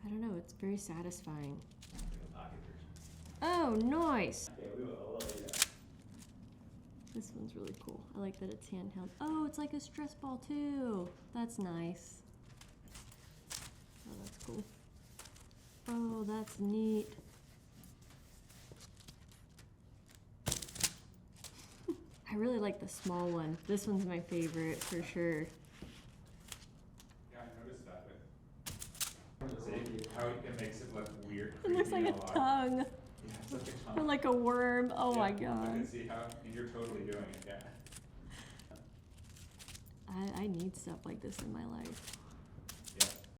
I don't know, it's very satisfying. Pocket version. Oh, nice! Yeah, we will do that. This one's really cool. I like that it's handheld. Oh, it's like a stress ball too. That's nice. Oh, that's cool. Oh, that's neat. I really like the small one. This one's my favorite for sure. Yeah, I noticed that with how it makes it look weird. It looks like a tongue. Yeah, it's like a tongue. Or like a worm. Oh Yeah, my I god. can see how, and you're totally doing it, yeah. I need stuff like this in my life.